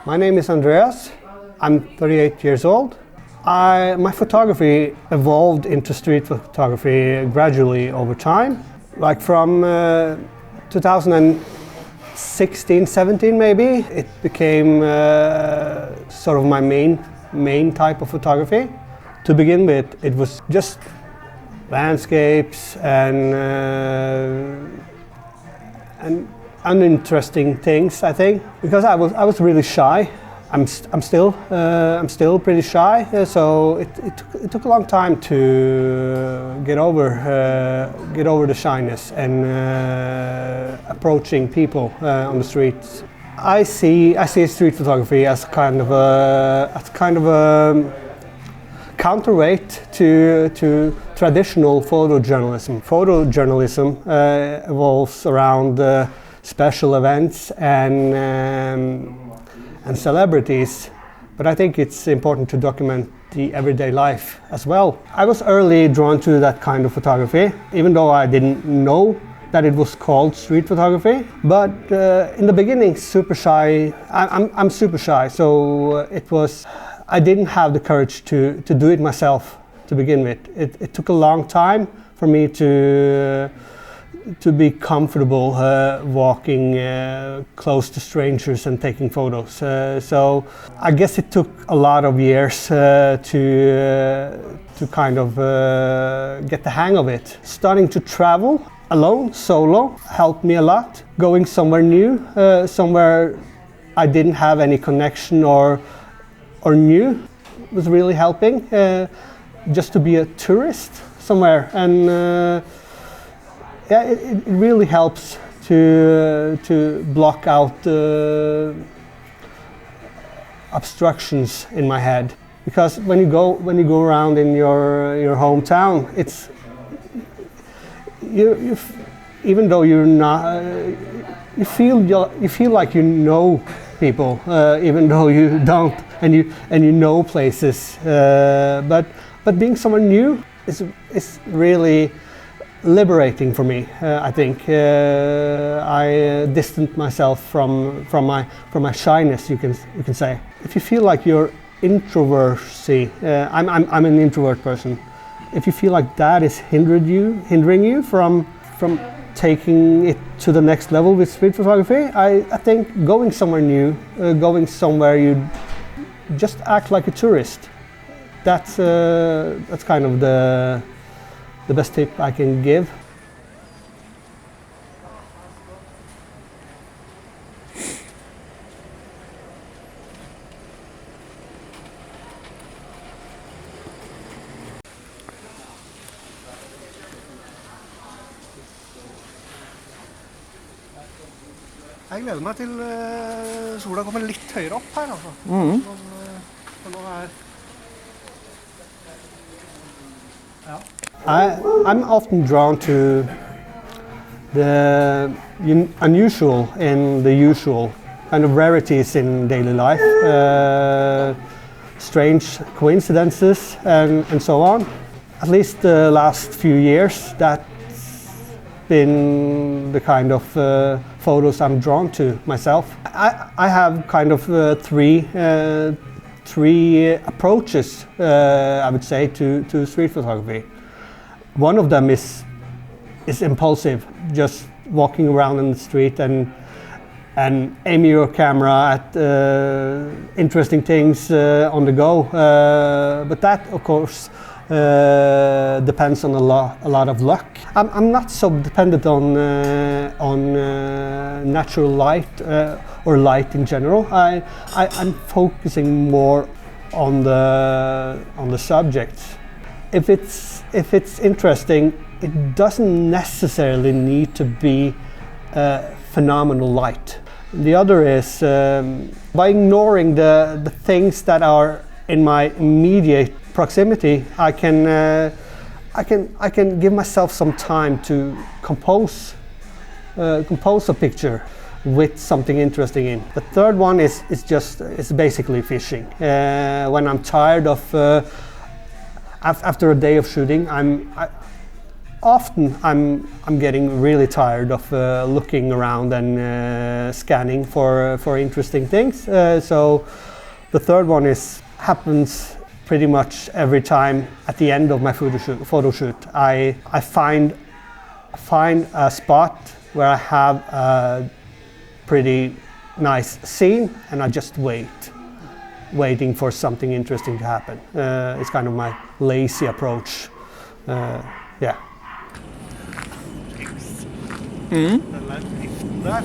My name is Andreas. I'm 38 years old. My photography evolved into street photography gradually over time. Like from 2016, 17 maybe, it became sort of my main type of photography. To begin with, it was just landscapes and uninteresting things, I think, because I was really shy. I'm still pretty shy, so it took a long time to get over the shyness and approaching people on the streets. I see street photography as kind of a counterweight to traditional photojournalism. Photojournalism evolves around special events and celebrities, but I think it's important to document the everyday life as well. I was early drawn to that kind of photography, even though I didn't know that it was called street photography. But in the beginning, super shy. I'm super shy, so I didn't have the courage to do it myself to begin with. It took a long time for me to be comfortable walking close to strangers and taking photos. So I guess it took a lot of years to kind of get the hang of it. Starting to travel alone, solo, helped me a lot. Going somewhere new, somewhere I didn't have any connection or knew, was really helping. Just to be a tourist somewhere, and yeah, it really helps to block out obstructions in my head, because when you go around in your hometown, it's you even though you're not, you feel like you know people, even though you don't, and you know places, but being someone new is really liberating for me. I think I distanced myself from my shyness, you can say. If you feel like your introversy, I'm an introvert person. If you feel like that is hindering you from taking it to the next level with street photography, I think going somewhere new, going somewhere you just act like a tourist. That's kind of the best tip I can give. Jeg gleder meg til sola kommer litt høyere opp her, altså. I'm often drawn to the unusual and the usual, kind of rarities in daily life, strange coincidences and so on. At least the last few years, that's been the kind of photos I'm drawn to myself. I have kind of three approaches, I would say, to street photography. One of them is impulsive, just walking around in the street and aiming your camera at interesting things on the go. But that, of course, depends on a lot of luck. I'm not so dependent on natural light or light in general. I'm focusing more on the subject. If it's interesting, it doesn't necessarily need to be phenomenal light. The other is by ignoring the things that are in my immediate proximity, I can give myself some time to compose a picture with something interesting in. The third one is basically fishing. When I'm tired of after a day of shooting, often I'm getting really tired of looking around and scanning for interesting things. So the third one happens pretty much every time at the end of my photo shoot. I find a spot where I have a pretty nice scene, and I just waiting for something interesting to happen. It's kind of my lazy approach. Yeah. Der.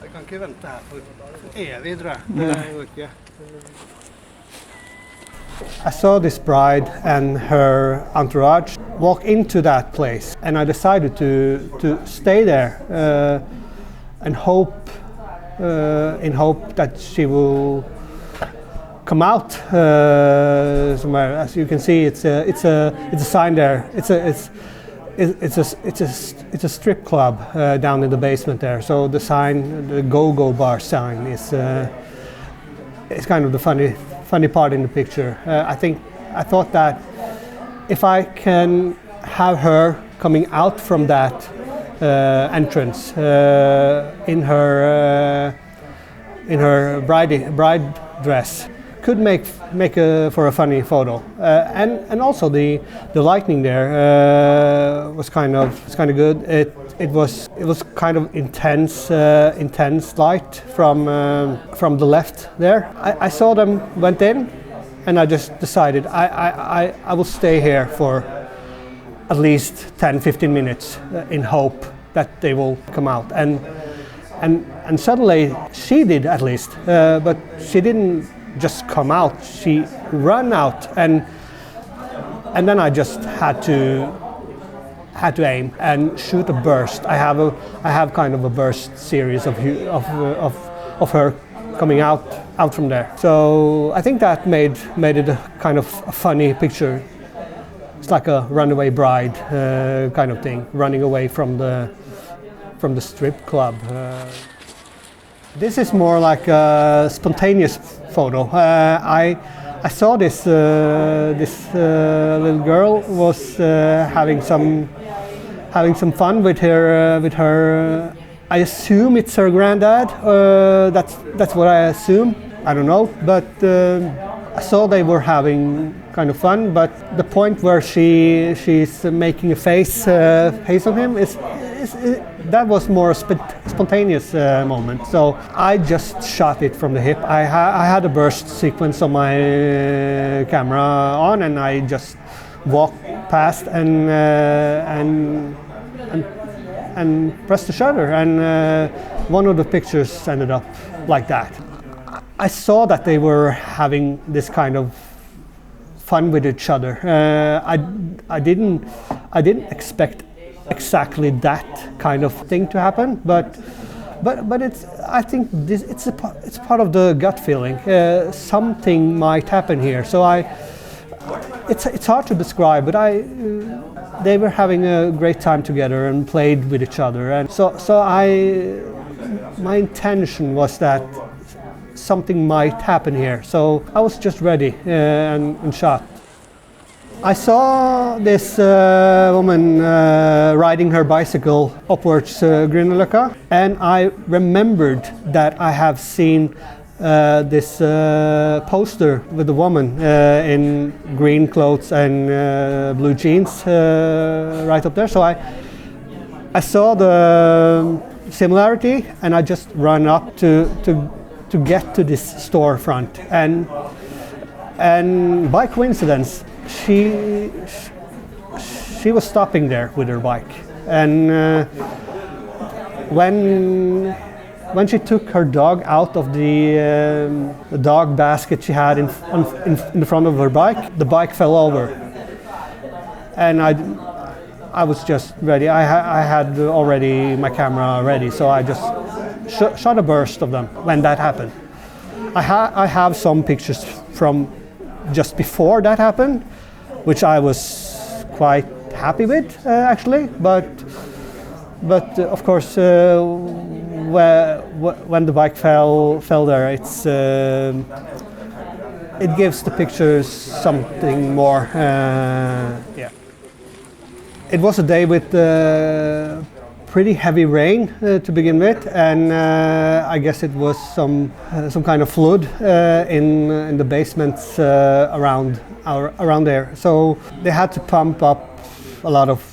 Jeg kan ikke vente her for evig, tror jeg. Det går ikke. I saw this bride and her entourage walk into that place, and I decided to stay there and hope that she will come out somewhere. As you can see, it's a sign there. It's a strip club down in the basement there. So the sign, the go-go bar sign, is kind of the funny part in the picture. I thought that if I can have her coming out from that entrance in her bride dress, could make for a funny photo, and also the lighting there was kind of good. It was kind of intense light from the left there. I saw them went in, and I just decided I will stay here for at least 10-15 minutes in hope that they will come out, and suddenly she did, at least, but she didn't just come out. She ran out, and then I just had to aim and shoot a burst. I have kind of a burst series of her coming out from there. So I think that made it a kind of a funny picture. It's like a runaway bride kind of thing, running away from the strip club. This is more like a spontaneous photo. I saw this little girl was having some fun with her. I assume it's her granddad. That's what I assume. I don't know, but I saw they were having kind of fun. But the point where she's making a face on him that was more a spontaneous moment. So I just shot it from the hip. I had a burst sequence on my camera on, and I just walked past and pressed the shutter, and one of the pictures ended up like that. I saw that they were having this kind of fun with each other. I didn't expect exactly that kind of thing to happen, but I think it's part of the gut feeling. Something might happen here. So it's hard to describe, but they were having a great time together and played with each other, and so my intention was that something might happen here. So I was just ready and shot. I saw this woman riding her bicycle upwards Grünerløkka, and I remembered that I have seen this poster with a woman in green clothes and blue jeans right up there. So I saw the similarity, and I just ran up to get to this storefront, and by coincidence she was stopping there with her bike, and when she took her dog out of the dog basket she had in the front of her bike, the bike fell over, and I was just ready. I had already my camera ready, so I just shot a burst of them when that happened. I have some pictures from just before that happened, which I was quite happy with actually, but of course when the bike fell there, it gives the pictures something more. Yeah. It was a day with pretty heavy rain to begin with, and I guess it was some kind of flood in the basements around there. So they had to pump up a lot of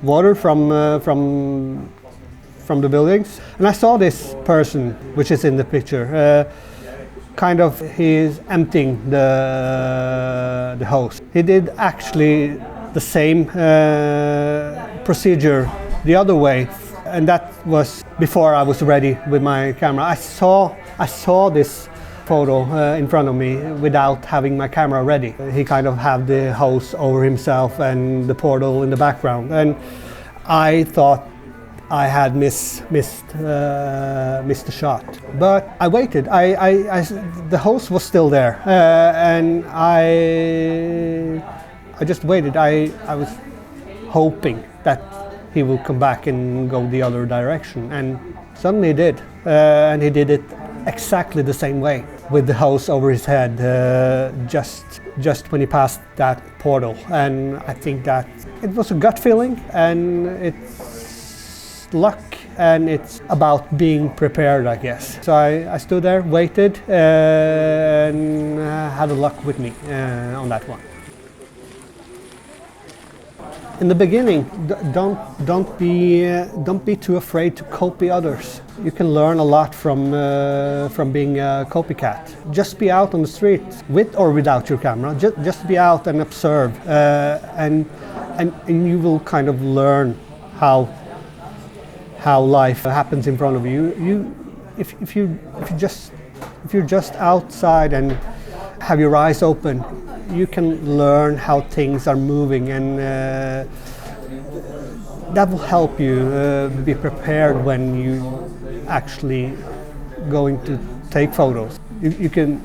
water from the buildings. And I saw this person, which is in the picture, he's emptying the hose. He did actually the same procedure the other way, and that was before I was ready with my camera. I saw this photo in front of me without having my camera ready. He kind of had the hose over himself and the portal in the background, and I thought I had missed the shot. But I waited. The hose was still there, and I just waited. I was hoping that he would come back and go the other direction, and suddenly he did, and he did it exactly the same way, with the hose over his head, just when he passed that portal. And I think that it was a gut feeling, and it's luck, and it's about being prepared, I guess. So I stood there, waited, and had the luck with me on that one. In the beginning, don't be too afraid to copy others. You can learn a lot from being a copycat. Just be out on the street, with or without your camera. Just be out and observe, and you will kind of learn how life happens in front of you. If you're just outside and have your eyes open, you can learn how things are moving, and that will help you be prepared when you actually going to take photos. You can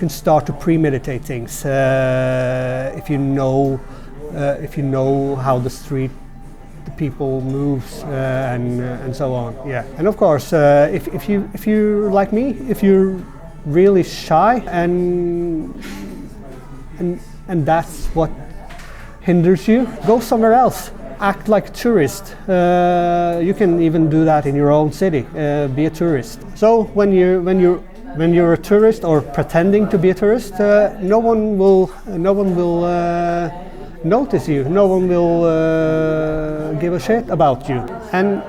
start to premeditate things if you know how the people moves and so on. Yeah, and of course, if you're like me, if you're really shy and that's what hinders you, go somewhere else. Act like a tourist. You can even do that in your own city. Be a tourist. So when you're a tourist or pretending to be a tourist, no one will notice you. No one will give a shit about you. And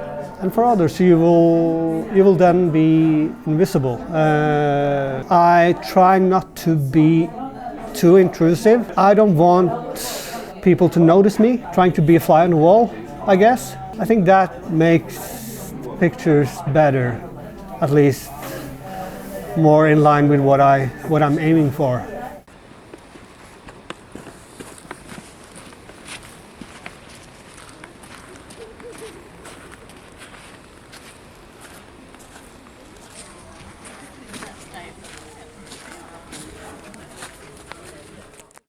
for others, you will then be invisible. I try not to be too intrusive. I don't want people to notice me, trying to be a fly on the wall, I guess. I think that makes pictures better, at least more in line with what I'm aiming for.